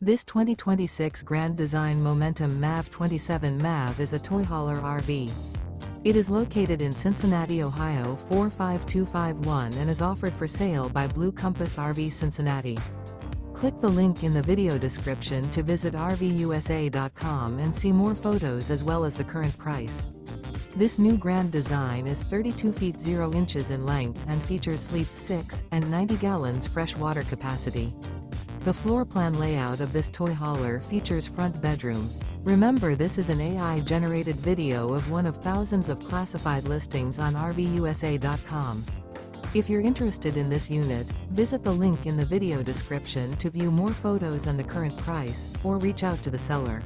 This 2026 Grand Design Momentum MAV 27 MAV is a toy hauler RV. It is located in Cincinnati, Ohio 45251 and is offered for sale by Blue Compass RV Cincinnati. Click the link in the video description to visit RVUSA.com and see more photos as well as the current price. This new Grand Design is 32 feet 0 inches in length and features sleeps 6 and 90 gallons fresh water capacity. The floor plan layout of this toy hauler features front bedroom. Remember, this is an AI-generated video of one of thousands of classified listings on RVUSA.com. If you're interested in this unit, visit the link in the video description to view more photos and the current price, or reach out to the seller.